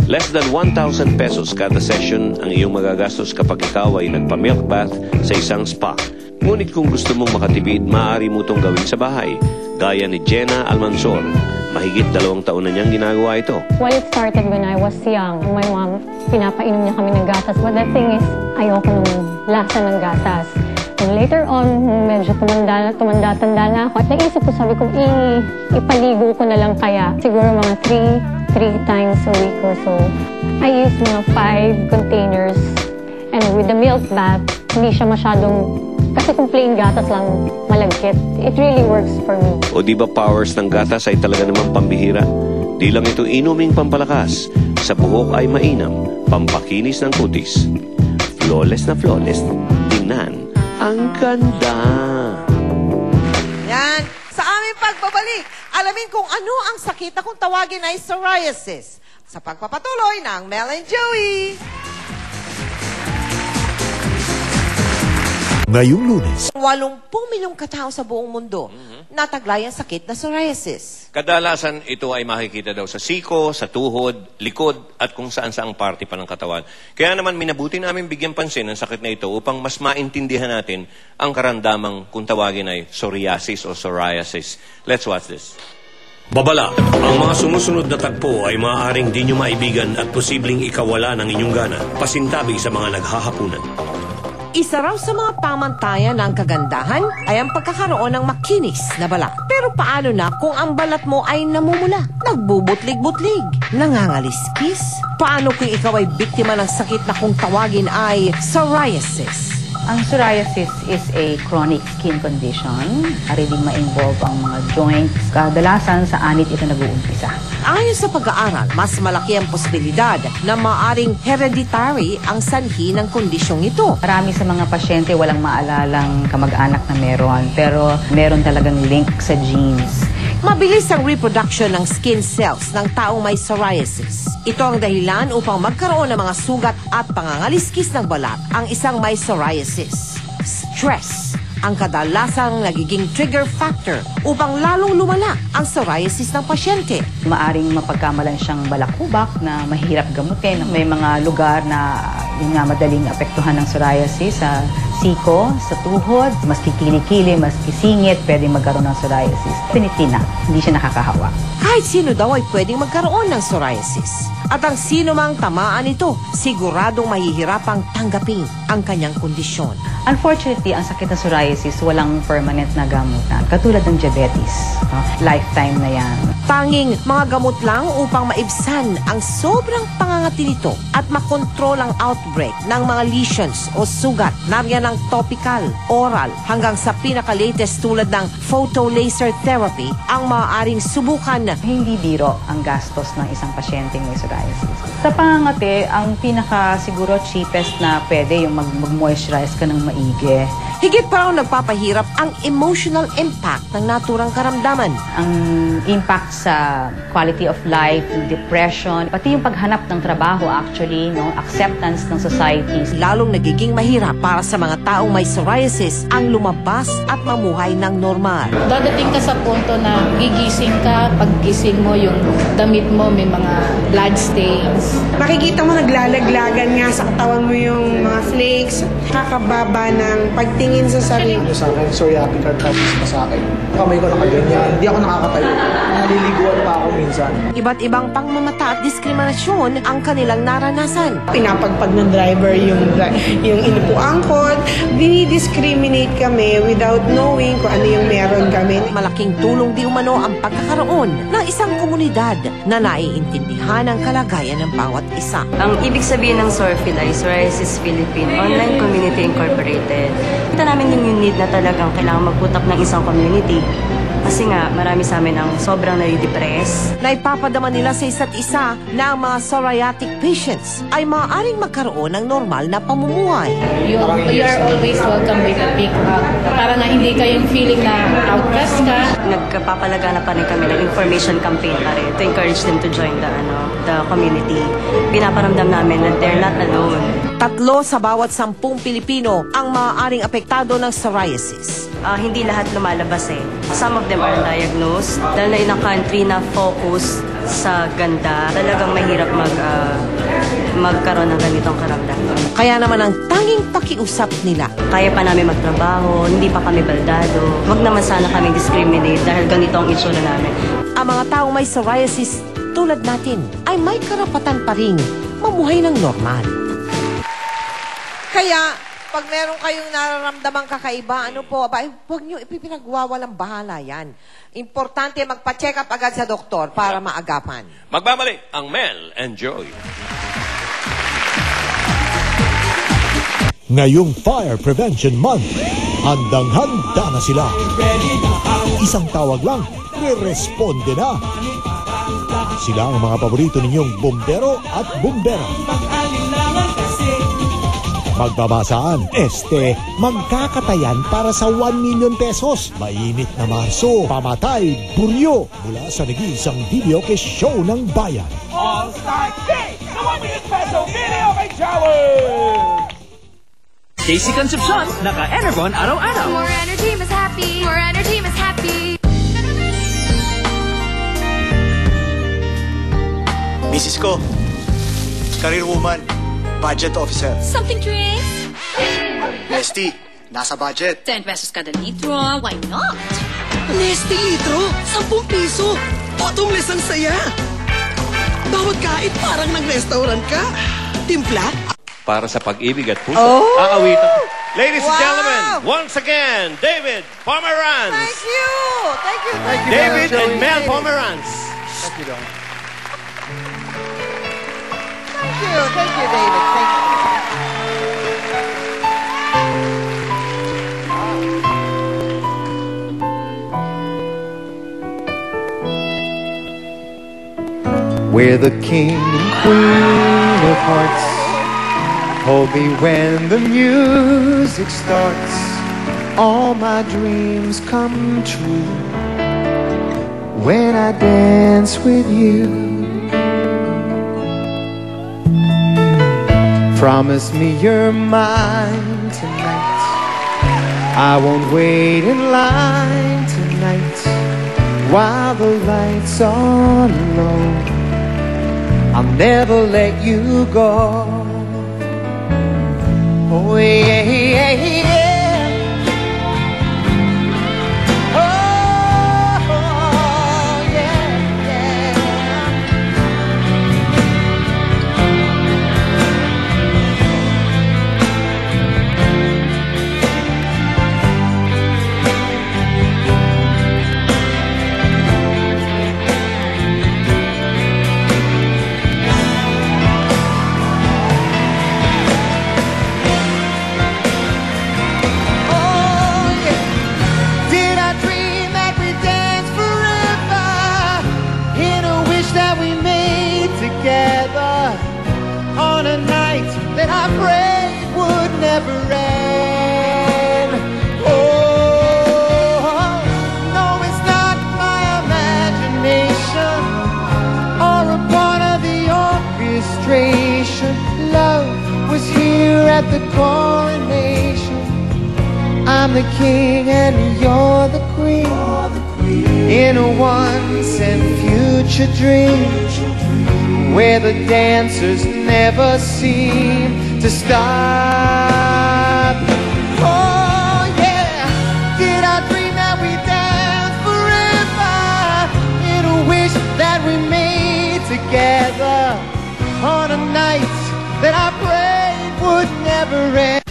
Less than 1,000 pesos kada session ang iyong magagastos kapag ikaw ay nagpa-milk bath sa isang spa. Ngunit kung gusto mong makatipid, maaari mo itong gawin sa bahay. Gaya ni Jenna Almansor. Mahigit 2 taon na niyang ginagawa ito. Well, it started when I was young. My mom, pinapainom niya kami ng gatas. But the thing is, ayoko ng lasa ng gatas. And later on, medyo tumanda-tanda na ako. At naisip ko, sabi ko, ipaligo ko na lang kaya. Siguro mga 3 times a week or so. I use mga 5 containers. And with the milk bath, hindi siya masyadong, kasi kung plain gatas lang malagkit, it really works for me. O di ba powers ng gatas ay talaga namang pambihira? Di lang ito inuming pampalakas. Sa buhok ay mainam, pampakinis ng kutis. Flawless na flawless. Tingnan, ang ganda. Yan. Sa aming pagbabalik, alamin kung ano ang sakit na kung tawagin ay psoriasis. Sa pagpapatuloy ng Mel and Joey. Ngayong Lunes, 80 milyong katao sa buong mundo nataglay ang sakit na psoriasis. Kadalasan ito ay makikita daw sa siko, sa tuhod, likod, at kung saan-saang parte pa ng katawan. Kaya naman minabuti namin bigyan pansin ang sakit na ito upang mas maintindihan natin ang karamdamang kung tawagin ay psoriasis o psoriasis. Let's watch this. Babala, ang mga sumusunod na tagpo ay maaaring di nyo maibigan at posibleng ikawala ng inyong gana, pasintabi sa mga naghahapunan. Isa raw sa mga pamantayan ng kagandahan ay ang pagkakaroon ng makinis na balat. Pero paano na kung ang balat mo ay namumula, nagbubutlig-butlig, nangangaliskis? Paano kung ikaw ay biktima ng sakit na kung tawagin ay psoriasis? Ang psoriasis is a chronic skin condition. Maaaring ma-involve ang mga joints. Kadalasan sa anit ito nag-uumpisa. Ayon sa pag-aaral, mas malaki ang posibilidad na maaaring hereditary ang sanhi ng kondisyong ito. Marami sa mga pasyente walang maalalang kamag-anak na meron, pero meron talagang link sa genes. Mabilis ang reproduction ng skin cells ng taong may psoriasis. Ito ang dahilan upang magkaroon ng mga sugat at pangangaliskis ng balat ang isang may psoriasis. Stress ang kadalasang nagiging trigger factor upang lalong lumala ang psoriasis ng pasyente. Maaring mapagkamalan siyang balakubak na mahirap gamutin. May mga lugar na yun nga madaling apektuhan ng psoriasis sa siko, sa tuhod, mas kikili-kili, mas kisingit, pwedeng magkaroon ng psoriasis. Definitely na, hindi siya nakakahawa. Kahit sino daw ay pwedeng magkaroon ng psoriasis. At ang sino mang tamaan ito, siguradong mahihirapang tanggapin ang kanyang kondisyon. Unfortunately, ang sakit ng psoriasis walang permanent na gamutan. Katulad ng diabetes. No? Lifetime na yan. Tanging mga gamot lang upang maibsan ang sobrang pangangati nito at makontrol ang outbreak ng mga lesions o sugat. Nariyan ang topical, oral, hanggang sa pinaka-latest tulad ng photolaser therapy ang maaaring subukan. Hindi biro ang gastos ng isang pasyenteng may psoriasis. Sa pangangati, ang pinaka siguro cheapest na pwede yung mag-moisturize ka ng maigi. Higit pa raw nagpapahirap ang emotional impact ng naturang karamdaman. Ang impact sa quality of life, depression, pati yung paghanap ng trabaho actually, no, acceptance ng society. Lalong nagiging mahirap para sa mga taong may psoriasis ang lumabas at mamuhay ng normal. Dadating ka sa punto na gigising ka, paggising mo yung damit mo may mga blood stains. Makikita mo naglalaglagan nga sa katawan mo yung mga flakes, kakababa ng pagtingin sa sarili. Sa akin, psoriatic arthritis pa sa akin. Kamay ko nakaganyan, hindi ako nakakatayo. Naliliguan pa ako minsan. Iba't ibang pangmamata at diskriminasyon ang kanilang naranasan. Pinapagpag ng driver yung inupuan ko. Dinidiscriminate kami without knowing kung ano yung meron kami. Malaking tulong di umano ang pagkakaroon ng isang komunidad na naiintindihan ang kalagayan ng bawat isa. Ang ibig sabihin ng SORFIL ay Psoriasis Philippine Online Community Incorporated. Kita namin yung need na talagang kailangan magputak ng isang community. Kasi nga, marami sa amin ang sobrang nadidepress. Naipapadama nila sa isa't isa na ang mga psoriatic patients ay maaaring magkaroon ng normal na pamumuhay. You are always welcome with a big hug. Para nga hindi kayong feeling na outcast ka. Nagpapalagana pa rin kami ng information campaign pa rin to encourage them to join the community. Pinaparamdam namin na they're not alone. 3 sa bawat 10 Pilipino ang maaaring apektado ng psoriasis. Hindi lahat lumalabas eh. Some of them are undiagnosed. Dahil na in a country na focus sa ganda, talagang mahirap magkaroon ng ganitong karamdaman. Kaya naman ang tanging pakiusap nila. Kaya pa namin magtrabaho, hindi pa kami baldado. Huwag naman sana kami discriminate dahil ganito ang itsura namin. Ang mga taong may psoriasis tulad natin ay may karapatan pa rin mamuhay ng normal. Kaya, pag meron kayong nararamdamang kakaiba, ano po, huwag nyo ipinagwawalang bahala yan. Importante magpa-check up agad sa doktor para maagapan. Magbabalik ang Mel and Joy. Ngayong Fire Prevention Month, handang-handa na sila. Isang tawag lang, re-responde na. Sila ang mga paborito ninyong bumbero at bumbera. Magbabasaan, magkakatayan para sa 1 million pesos. Mainit na Marso, pamatay, buryo. Mula sa nag-iisang video ke show ng bayan. All-Star Day sa 1 million peso video kay Challenge! Casey Concepcion, naka-Enervon araw-araw. More energy, mas happy. More energy, mas happy. Mrs. ko, career woman, budget officer. Something drinks? Nesty, nasa budget. 10 pesos kada litro, why not? Nesty litro, 10 piso. Bottomless ang saya. Bawat kain parang nag-restaurant ka. Timpla? Para sa pag-ibig at puso. Aawitan. Ladies and gentlemen, once again, David Pomeranz. Thank you! Thank you, thank you. David and Mel Pomeranz. Thank you, Don. Thank you, David. Thank you. We're the king and queen of hearts. Hold me when the music starts. All my dreams come true when I dance with you. Promise me you're mine tonight. I won't wait in line tonight. While the lights are low, I'll never let you go. Oh yeah, yeah, yeah. Oh yeah, yeah. On a night that I prayed would never end. Oh, no, it's not my imagination or a part of the orchestration. Love was here at the coronation. I'm the king and you're the queen, in a once and future dream, where the dancers never seem to stop. Oh yeah, did I dream that we danced forever, in a wish that we made together, on a night that I prayed would never end.